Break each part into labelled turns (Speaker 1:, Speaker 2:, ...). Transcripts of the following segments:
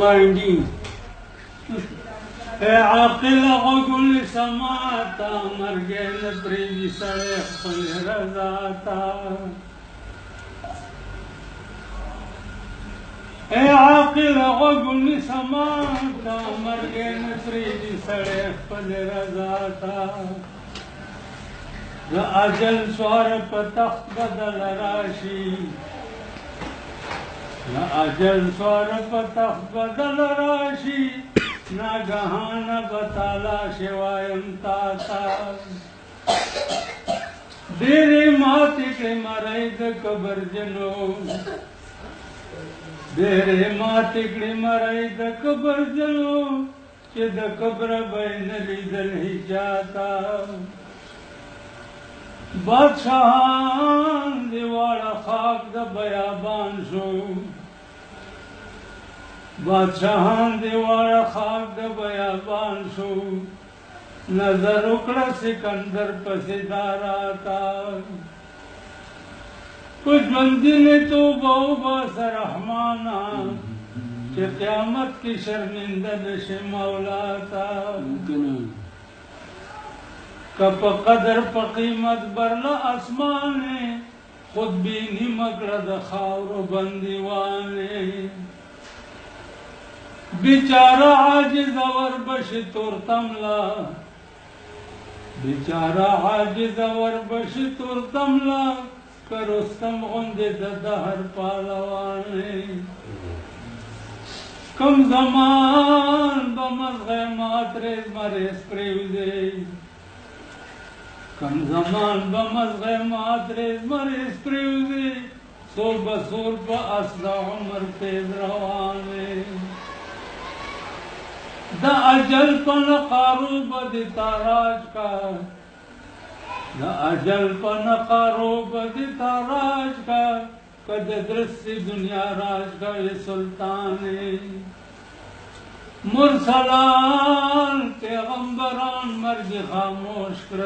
Speaker 1: باندې عاقل غوږ سماتا مرګ نه پرېږدي سړی خپل رضا ته عاقل غوږ سماتا مرګ نه پرېږدي سړی خپل رضا ته د اجل سوار په تخت بدل راشي نا اجل سوار پتخ بدل راشی ناگهان بتالا شوایم تاتا دیری ماتی کے مرید کبر جنو دیری ماتی کے مرید کبر جنو چه د کبر بین لیدل ہی جاتا بادشاہان دیوالا خاک د بیابان شو بادشاہان دیوالا خاک د بیابان شو نظر اکڑا سکندر پسیداراتا کچھ بندی نے تو بہو رحمانا کہ قیامت کی شرمندہ نش مولاتا کپ قدر پا قیمت برلا اسمانے خود بھی نمکڑد خاور بندیوانے بیچارہ عاجز اور بش تورتملا بیچارہ عاجز اور بش تورتملا کرستم غندے دہر پالوانے کم زمان بمزغ ماتریز مریز پریوزے کم زمان بمزغ ماتریز مریز پریوزے سور بسور پا اصلا عمر تیز روانے دا اجل پا نقارو بدی تاراج کا دا اجل پا نقارو بدی تاراج کا کد درسی دنیا راج کا یہ سلطانے مرسلان پیغمبران مرگ خاموش کر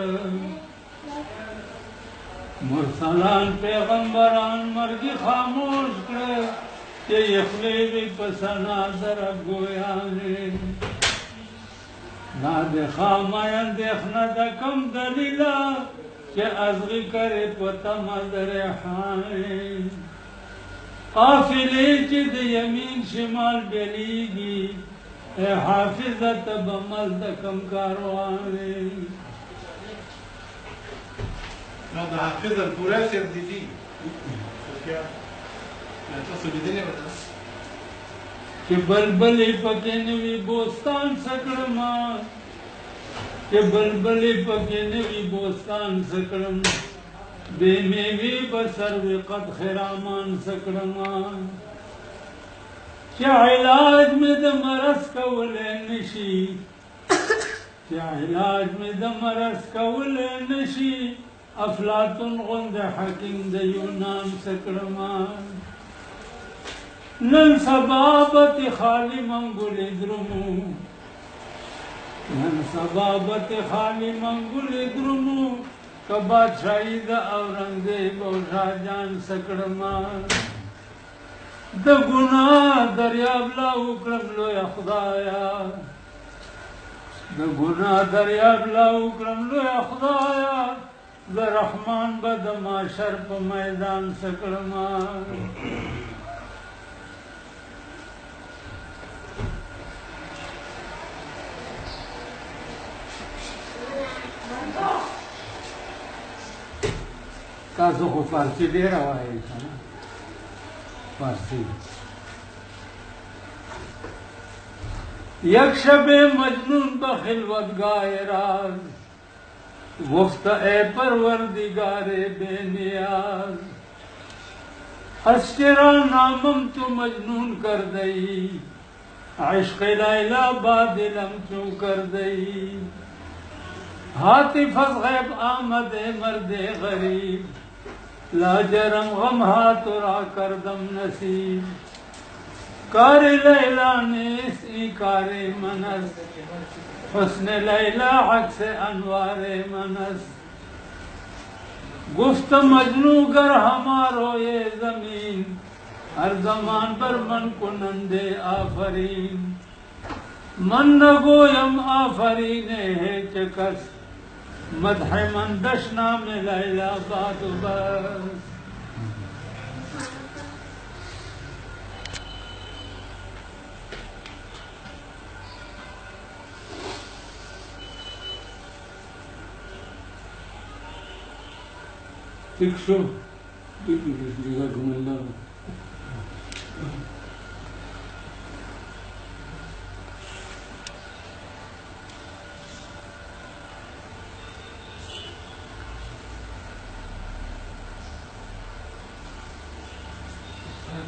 Speaker 1: مرسلان پیغمبران مرگ خاموش کر کہ یخلیبی پسنا درب گویانے نا دخاماین دیخنا دا کم دلیلا کہ ازغی کرے پتا مدر حانے قافلی چی دا یمین شمال بلیگی اے حافظت بمل دا کم کاروانے
Speaker 2: دا حافظ الپورا سر دیجی کیا تاسو لیدلې وته
Speaker 1: کہ بلبلی پکے نوی بوستان سکڑما کہ بلبلی پکے نوی بوستان سکڑم بے میوی بسر وقت خرامان سکڑما کیا علاج میں دا مرس کولے نشی کیا علاج میں دا مرس کولے نشی افلاطون غند حکیم دا یونان سکڑما نن سبابت خالی منگل درمو نن سبابت خالی منگل درمو کبا شاید اورنگزیب و شاہجان سکڑما دا گناہ دریاب لا اکرم لو یا خدایا دا گناہ دریاب لا اکرم لو یا خدایا دا رحمان بد معاشر پا میدان سکڑما تاسو خو فارسی ډیر وایي کنه فارسی یک شب مجنون بخلوتگاہ راز گفت اے پروردگار بے نیاز اشترا نامم تو مجنون کر دئی عشق لیلا بادلم تو کر دئی حاطف از غیب آمد مرد غریب لا جرم غم ہاتھ را کردم نصیب کار لیلا نیس ای کار منس حسن لیلا عکس انوار منس گفت مجنو گر ہمارو یہ زمین ہر زمان پر من کنندے آفرین من نگویم آفرین ہے چکس مدح من دشنا میں لیلا باد بس ٹھیک شو جگہ گھومندہ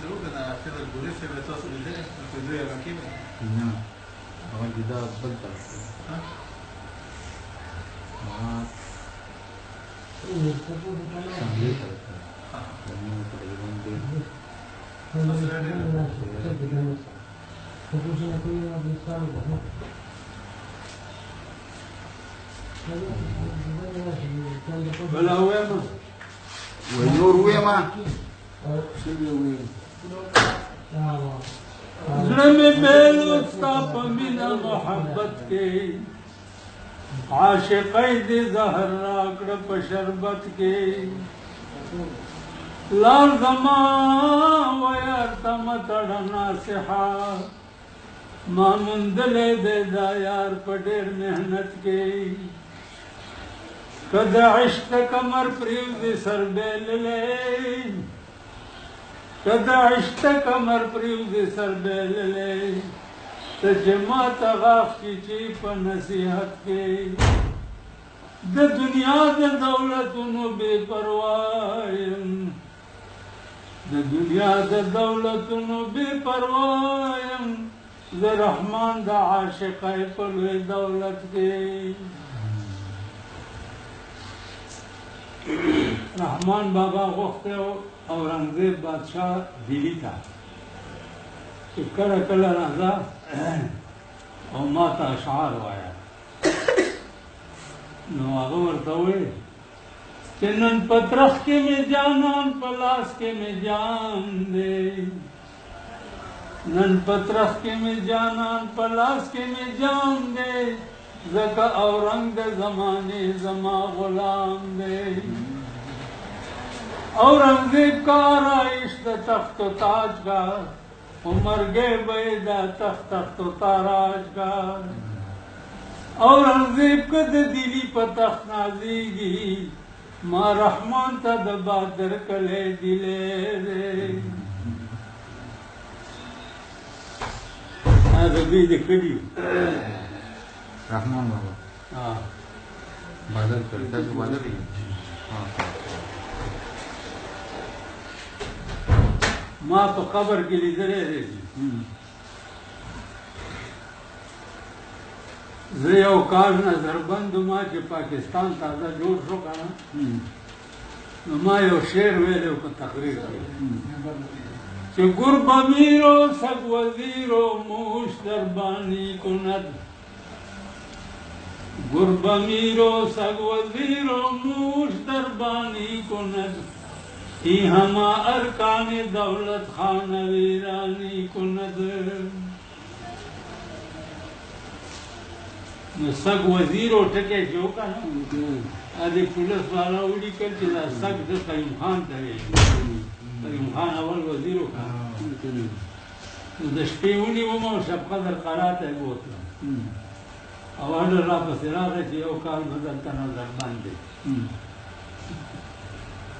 Speaker 2: ضرور کنا آخر الگوری سے بیتا سوچے کوئی دوی علاقی میں
Speaker 3: نا اول جدا بل طرف
Speaker 2: ہاں
Speaker 3: وہاں شاملی طرف ہے جنہوں تقریباً دے
Speaker 1: بلا ہوئے ماں
Speaker 3: وہی نور ہوئے ماں
Speaker 1: سبھی ہوئے ظلم بیلوستا پمینا محبت کے عاشقی دی زہر راکڑ پشربت کے لال زمان ویارتا متڑنا سحا مامندلے دے دا یار پڑیر محنت کے کد عشق کمر پریو دی سر بیل لے کد عشق کمر پریو دی سر بیل لے تجمع تغاف کی چیپ نصیحت کے د دنیا د دولتونو بے پروایم د دنیا د دولتونو بے پروایم ز رحمان دا عاشق پلوی دولت کے رحمان بابا غوختے ہو اورنگزیب بادشاہ دلی تھا کہ کل کل رضا او ماتا اشعار وایا نو آغا ورطوئے کہ نن پترخ کے میں جانان پلاس کے میں جان دے نن پترخ کے میں جانان پلاس کے میں جان دے زکا اورنگ زمانے زما غلام دے اورنگزیب کا آرائش دا تخت و تاج کا عمر گئے بیدا تخت تخت و تاراج کا اورنگزیب کد دلی پا تخت نازیگی ما رحمان تا دبا در کلے دلے دے ربی دکھلی
Speaker 3: رحمان بابا بادل کرتا جو بادل ہی
Speaker 1: ما پا قبر کے لی درے رہے جی زیو کار نظر بندو ما چه پاکستان تازه جوڑ شو کنا نو ما یو شیر ویلے کو تقریر کیا چه گرب میرو سگ وزیرو موش دربانی کند گرب میرو سگ وزیرو موش دربانی کند ای ہما ارکان دولت خان ویرانی کند نو سگ وزیرو ٹکے جو کنا آدھے پولیس والا اوڑی کر چیزا سگ دا قیم خان تاوے قیم خان اول وزیرو کنا نو دشپی اوڑی وما شب قدر قرات ہے بوتلا اوال را پسی را رچی یو کال بدلتا نظر باندے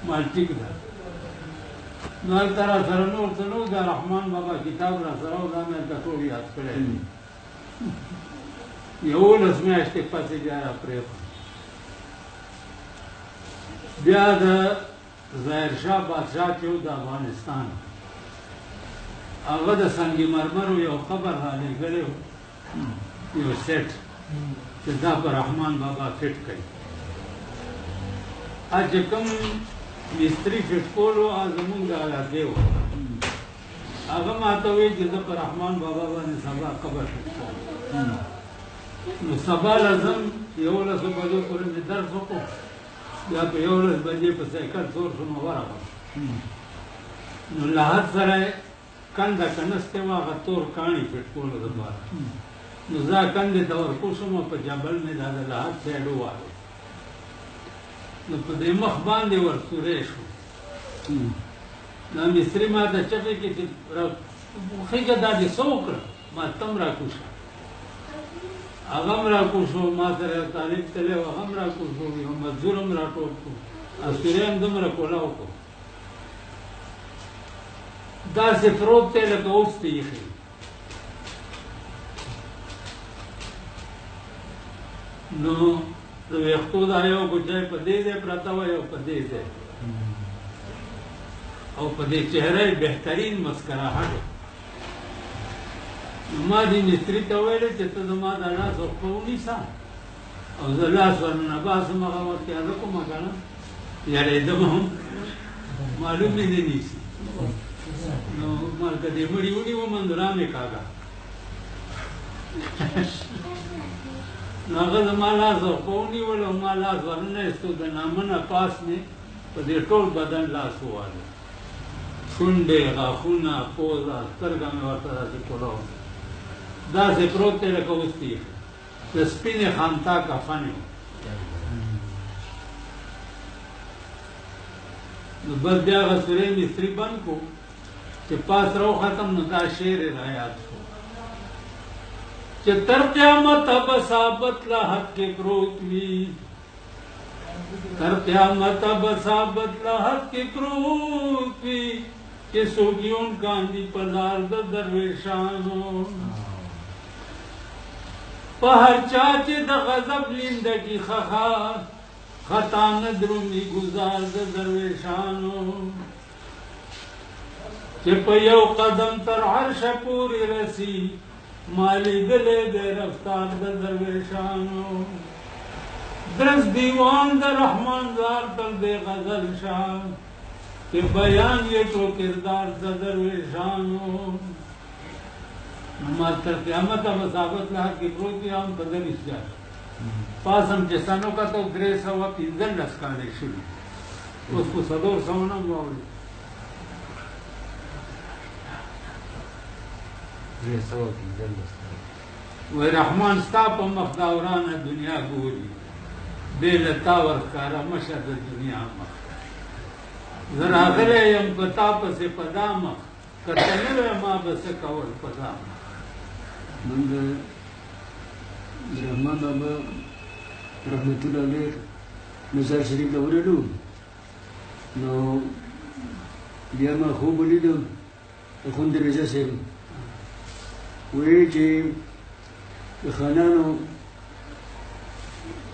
Speaker 1: مال ٹک دا نال ترا سرنور سنو دا رحمان بابا کتاب را سراو دا میں تکو یاد کرے یولس میاشتې پسې بیا را پرېښود بیا د ظاهرشاه بادشاه چې و د افغانستان هغه د سنگ مرمرو یو قبر را لېږلی و یو سیټ چې دا په رحمان بابا فټ کوي چې کوم مستري فټ کولو زمونږ د علاقې و هغه ماته وایي چې زه په رحمان بابا باندې سبا قبر فټ کوم نو سبا لازم یولسو بجو پورې مې درس وکړو بیا په 11 بجې په سایکل تور شوم ورغلم نو لحد سره کنده کنسته وه هغه تور کاڼي پټ کولو دپاره نو زه کندې ته ورکوشم په جبل مې دا د لحد سایډ ووهلو نو په دې مخ باندې ورسوری شو دا مصري ما ته چغې کړې چې ښېږه دا دې څه وکړه ما ته هم راکوشه هغه هم راکوشو ما سره یو طالب تللی و هغه هم راکوشو یو مزدور هم راټول کړو اسوري هم دومره کولاو کړو داسې پروت دی لکه اوس ته ایښی نو د ویښتو دا یو ګوچی په دې ځای پرته وه یو په دې ځای او په دې چهره یې بهترین مسکراهټ نو ما دې مستري ته ویلې چې ته زما دا لاس ورپه ونیسه او زه لاس ورنه باسم هغه وخت کې هلک ومه که نه یارېدم هم معلوم مې نه نیسي نو ما که دې مړي ونیوم نو را مې کاږه نو هغه زما لاس ورپه ونیول او ما لاس ورنه ایستو د نامنه پاس مې په دې ټول بدن لاس وواله شونډې غاښونه پوزه سترګه مې ورته داسې کولاو داسې پروت دی لکه اوس ته ایښی د سپینې خامتا کفن یې نو بس بیا هغه سورې مستري بند کړو چې پاس راوختم نو دا شعر یې رایاد شو چې تر قیامته به ثابت له حق کې پروت وي تر قیامته به ثابت له حق کې پروت وي چې څوک یې ونکاندي په لار د درویشانو په هر چا چې د غضب لیندګي خخا خطا نه درومي ګزار د درویشانو چې په یو قدم تر عرشه پورې رسي ما لیدلی دی رفتار د درویشانو درس دیوان د رحمان زار تر دې غزل شاه کہ بیان یہ تو کردار د درویشانو ما تر قیامت مسابت لحد کی پروتی هم په دریس جا پاس هم چې سنو کتو 315 کالی شوي اوس په 400 نه هم واوړي 315 وی رحمان ستا په مخ دا ورانه دنیا ګوري بې له تا ورښکاره مشه د دنیا مخ زه راغلی یم په تا پسې په دا مخ که ته نه وی ما به څه کول په دا مخ
Speaker 4: من د رحمان بابا رحمت الله علیه مزار شریف ته ورغلو نو بیا ما خوب ولیدو اخوند رضا صاحب وایي چې د خانانو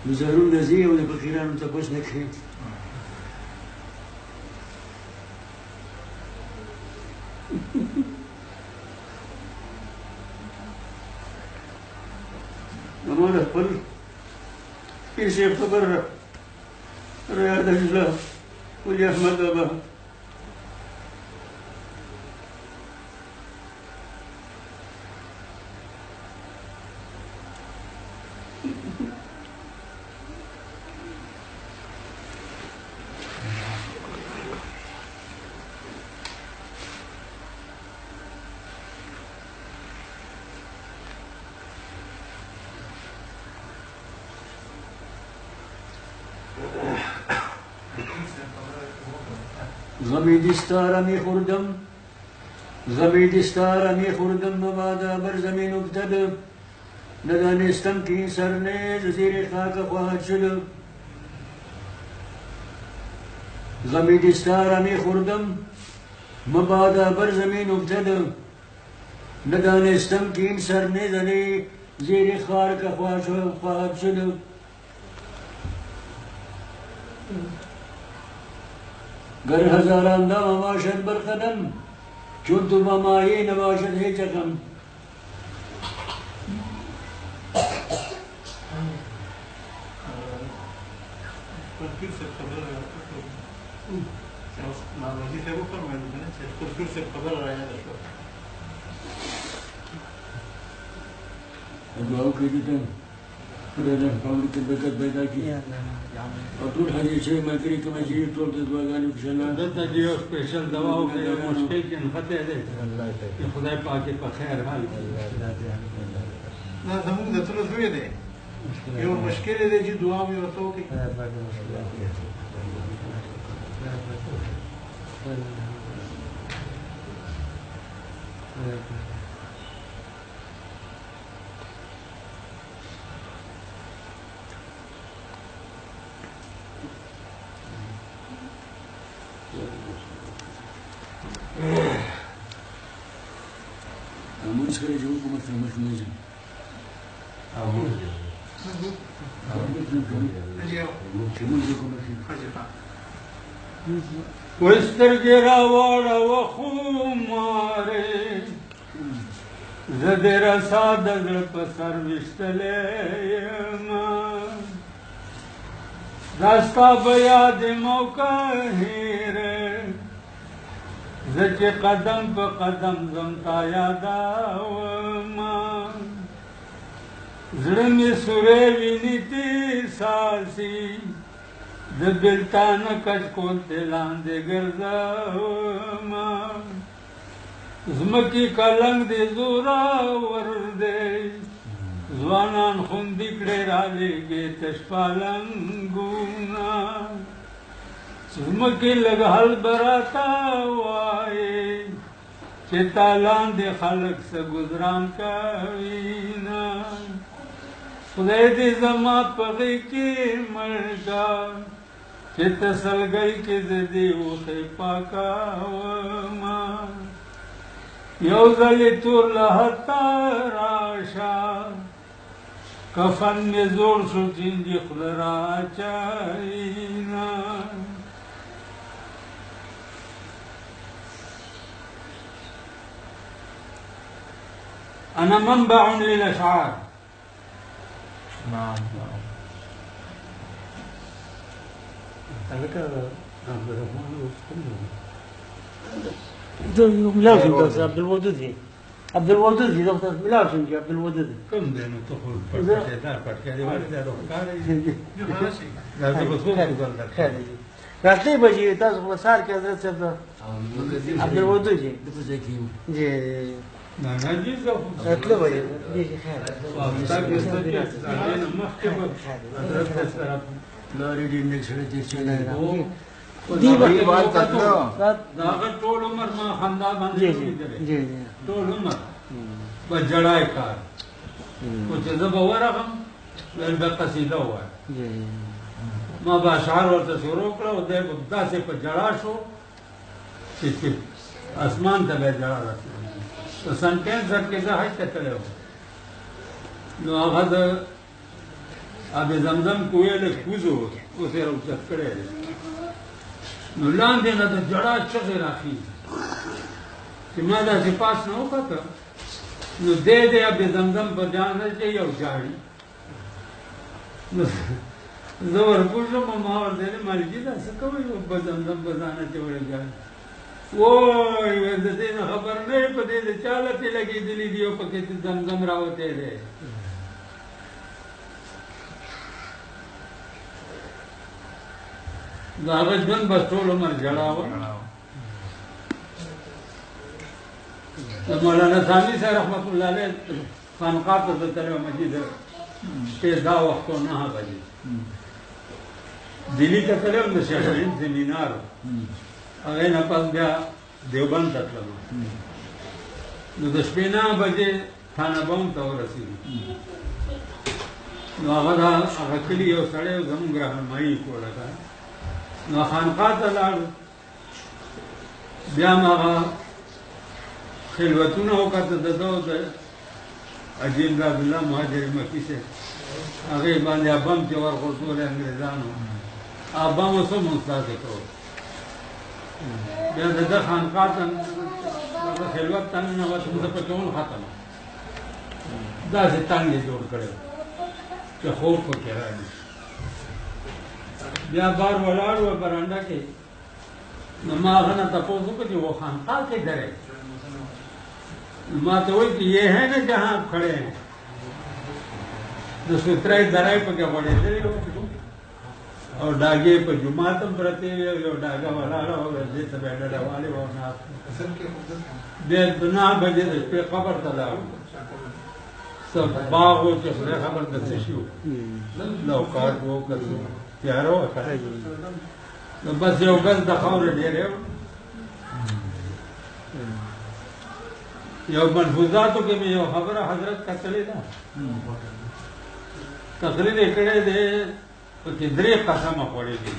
Speaker 4: مزارونه ځي او د فقیرانو تپوس نه کوي ما د خپل پیر صاحب خبر رایاده شوله ولي احمد بابا غمی دستارا می خوردم مبادا بر زمین افتد ندانستم که این سرنیز زیر خاک خواهد شد غمی دستارا می خوردم مبادا بر زمین افتد ندانستم که این سرنیز زیر خاک خواهد شد گر هزاران دم باشد بر قدم چون تو با مایه نباشد هیچ غم
Speaker 2: پیر صاحب خبره ناروغي ته وفرمایل چې پیر صاحب خبره رایاده شوه
Speaker 4: دعا وکړئ ته خدای دې خاورې کې برکت پیدا کړي او ټول حاجي شوي ملګري کوم چې ټول د دعاګانو په شان
Speaker 1: دلته دی یو سپیشل دوا او یو مشکل کې نخته دی چې خدای پاک په خیر حال کړي
Speaker 2: دا زموږ د ټولو زوی دی یو مشکل دی چې دعا مې ورته وکړي
Speaker 4: مونږ کړی چې کومه څه مخ نه ځي
Speaker 1: وسترګې راوړه وخومارې زه دې رسا د زړه په سر ویشتلی یمه دا ستا به یاد موقع هیره زه چې قدم په قدم ځم تا یادومه زړه مې سوری ویني تېر ساسي د بېلتانه کچکول ته لاندې ګرځومه ځمکې کلنګ دې زوراور دی ځوانان خوندي کړې رالېږې تش پالنګونه ځمکې لږ حل به راته وایې چې تا لاندې خلک څه ګزران کوینه خدای دې زما په غېږ کې مړ کا چې تسلګۍ کې زه دې اوښې پاکومه یو ځلې تور لحته راشه کفن مې زوړ شو چینجي خوله راچوینه أنا منبع للأشعار
Speaker 3: نعم هذاك عبد الرحمن
Speaker 5: لازم بس عبد الودود عبد الودود دكتور لازم عبد الودود
Speaker 1: كم دينو تقول فرقتها فرقتها والدها روكاري لازم بصوت
Speaker 5: خير راتلې بجې تاسو په سار کې حضرت صاحب عبد الودود جی جی
Speaker 1: نه جی زه
Speaker 5: راتلې بجې جی خیر
Speaker 4: لارې دې نه سره دې چې نه
Speaker 5: دی
Speaker 1: دا ټول عمر ما خندا باندې
Speaker 5: جی جی
Speaker 1: ټول عمر په جړای کار او چې زه به ورغم ول به قصیده وای ما به اشعار ورته شروع کړه او دی به داسې په جړا شو چې اسمان ته به جړا رسېږي په سن 65 کې زه حج ته تللی وم نو هغه د آب زمزم کوی لږ کوز و اوس یې راوچت کړی دی نو لاندې نه د جړا چغې راخېږي چې ما داسې پاس نه وکته نو دی دی آب زمزم په جان چې یو جاړي نو زه ورپوښتم ما ورته ویل مالکي دا څه کوئ په زمزم په ځانه چې وړې جاړي وای د دې نه خبر نه یې په دې د چا لپې لګېدلي دي او پکې زمزم راوتی دی د هغه ژوند بس ټول عمر جړا وه د مولانا ثاني صاحب رحمت الله علیه خانقاه ته زه تللی وم چې د شپې دا وخت و 9 بجې دلی ته تللی وم د شیخ الهند سیمینار هغې نه پس بیا دیوبند ته تلم نو د شپې 9 بجې خانه بم ته ورسېدو نو هغه کلي یو سړی زموږ رهنمایي یې کوله نو خانقاه ته لاړو بیا م هغه خلوتونه وکته د ده د عجیب عبدالله مهاجر مکي صاحب هغې باندې بم چې ورغورځولې انګرېزانو بم اوس هم استازې کول بیا د ده خانقاه ته هغه خلوت ته ننوتم زه پکې ون ختمه داسې تنګ یې جوړ کړی چې خوب پکې رانشي بیا بار ولاړ و برانډه کې نو ما هغه نه تپوس وکړ چې وہ خانقاه کدھر ہے ما تو وہی کہ یہ ہے نا جہاں آپ کھڑے ہیں د سوترای درای په کې وړې او ډاګې په جمعاتم پرته یو ډاګه ولاړه او دې ته بیډه والي و نه دې بنا بجې په خبر ته لاړ سب باغو چې خبر د څه شو نو کار وو کړو تیارو کړی نو بس یو ګل د خاور ډېر یو ملحوظاتو کې مې یو خبره حضرت کتلې ده تقریر یې کړی دی پکې درې قسمه خوړې دي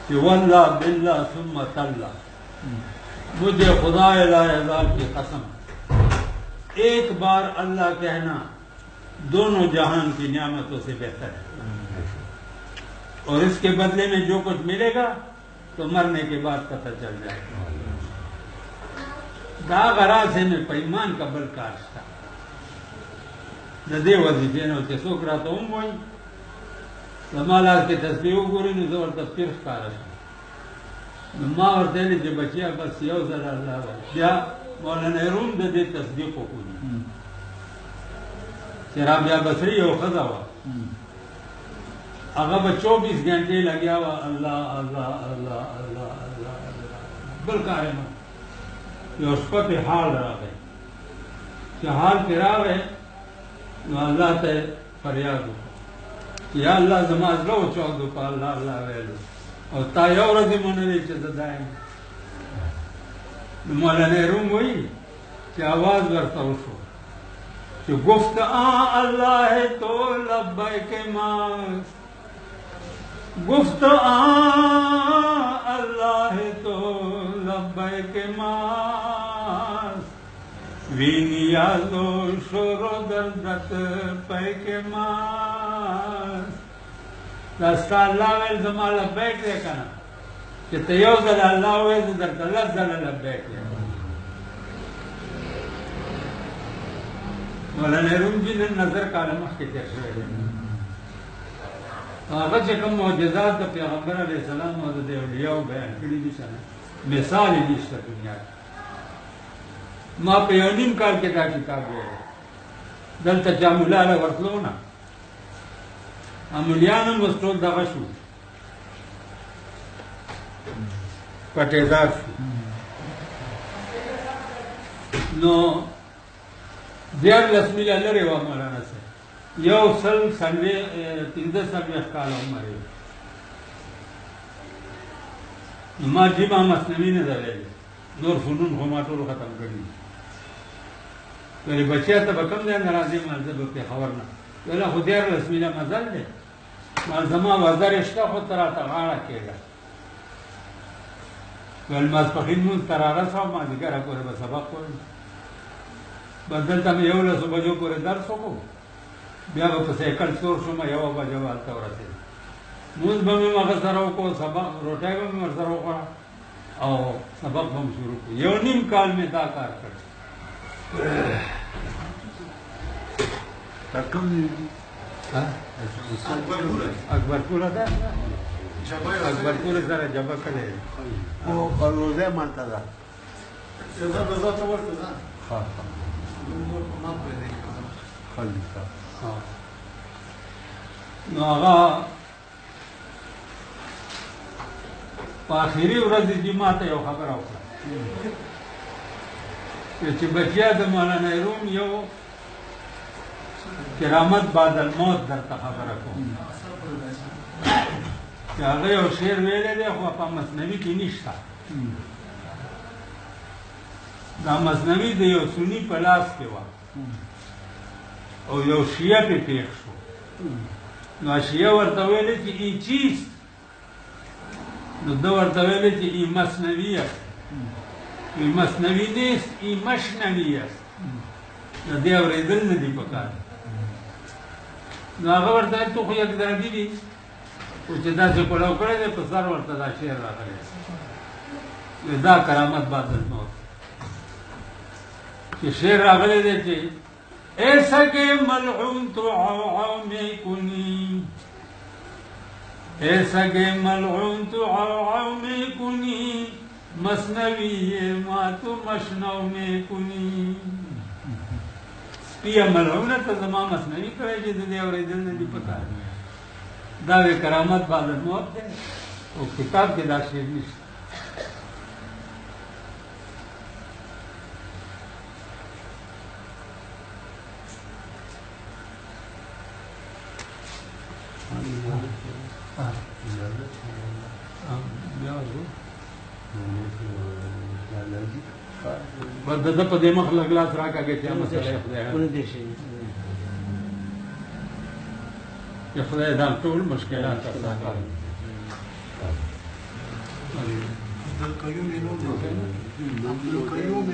Speaker 1: چې والله بالله ثم تالله مجھے خدا لا یزال کی قسم ایک بار اللہ کہنا دونوں جہان کی نعمتوں سے بہتر ہے اور اس کے بدلے میں جو کچھ ملے گا تو مرنے کے بعد پتہ چل جائے گا دا غراض ہے میں پیمان کا بل کاشتا دے وظیفے نو چې څوک راته هم وایي زما لاس کې تسبیح وګوري نو زه ورته پیر ښکاره شم نو ما ورته ویلي چې بچیا بس یو ځل الله وایي بیا مولانا روم د دې تصدیق وکړي چې رابعه بصري یو ښځه وه هغه به 24 घंटे لګیا وه الله الله الله الله الله بل کار یې نه یو شپه پې حال راغی چې حال پې راغی نو الله ته فریاد وکړو یا الله زما زړه وچاودو په الله الله ویلو او تا یو ورځ یې منلې چې زه دا یم نو مولانا روم وایي چې آواز ورته وشو چې گفت اللہ ہے تو لبیک ماست گفت اللہ ہے تو لبیک ماست وینیازو شورو دردت پیک ماست دستا اللہ ویل زما لبیک دے کنا کہ تیو ذل اللہ ویل درد اللہ ذل لبیک دے مولانا روم جی نن نظر کاله مخکې تېر شوی دی هغه چې کوم معجزات د پیغمبر علیه السلام او د اولیاو بیان کړي دي سره مثال یې نشته دنیا کې ما په یو نیم کال کې دا کتاب ویلی دلته چې مولانا ورتلو نه مولیان هم اوس ټول دغه شو پټېدار شو نو 14 میله لرې وه مولانا صاحب 115 کاله عمر یې نو ما جمعه مصنوي نه ده ویلې نور فنون خو ما ټول ختم کړي ویلې بچیا ته به کوم ځای نه راځې ما زه به پېښور نه ویله خو 14 میله مزل دی ما زما وزر شته خو ته راته غاړه کېږه ویل ماسپښین مونځ ته رارسوه مازدیګره پورې به سبق وایم بس دلته مې 11 بجو پورې درس وکړو بیا به په سایکل سور شوم 1 بجه به هلته ورسېدم مونځ به مې هغه سره وکړو سبق روټۍ به مې ورسره وخوړه او سبق به مې شروع کړو 1 نیم کال مې دا کار کړ اکبرپوره ده اکبرپوره سره جبه کړی
Speaker 2: او روزه مانته ده
Speaker 1: ته ورته ده نو هغه په آخري ورځ جمعه ته یو خبره وکړه چې بچیا د مولانا روم یو کرامت بعد الموت درته خبره کوم چې هغه یو شعر ویلی دی خو په مثنوي کې نشته دا مثنوي د یو سني په لاس کې وه او یو شیعه پې پېښ شو نو شیعه ورته ویلې چې ای چیست نو ده ورته ویلې چې ای مثنوي است ای مثنوي نیست ای مشنوي است د دې اورېدل نه دي پکار نو هغه ورته ویل تو خو یک دربي دي خو چې داسې پلو کړی دی په سر ورته دا شعر راغلی دا کرامت بعد الموت کہ شعر راغلی دی چې ایسا کہ ملعون تو عو میں کنی ایسا کہ ملعون تو عو میں کنی مثنوی ما تو مشنو میں کنی پی عمل ہونا تو زمان مصنوعی کرے جی دے اور دل نے دی پتا ہے دعوے کرامت بعد موت ہے وہ کتاب کے داشیر نہیں ورده په دې مخ لګلاس راکاږي چې مسله خدای یا خدای دا ټول مشکلات اسانه
Speaker 2: عبدالقیوم عبدالقیوم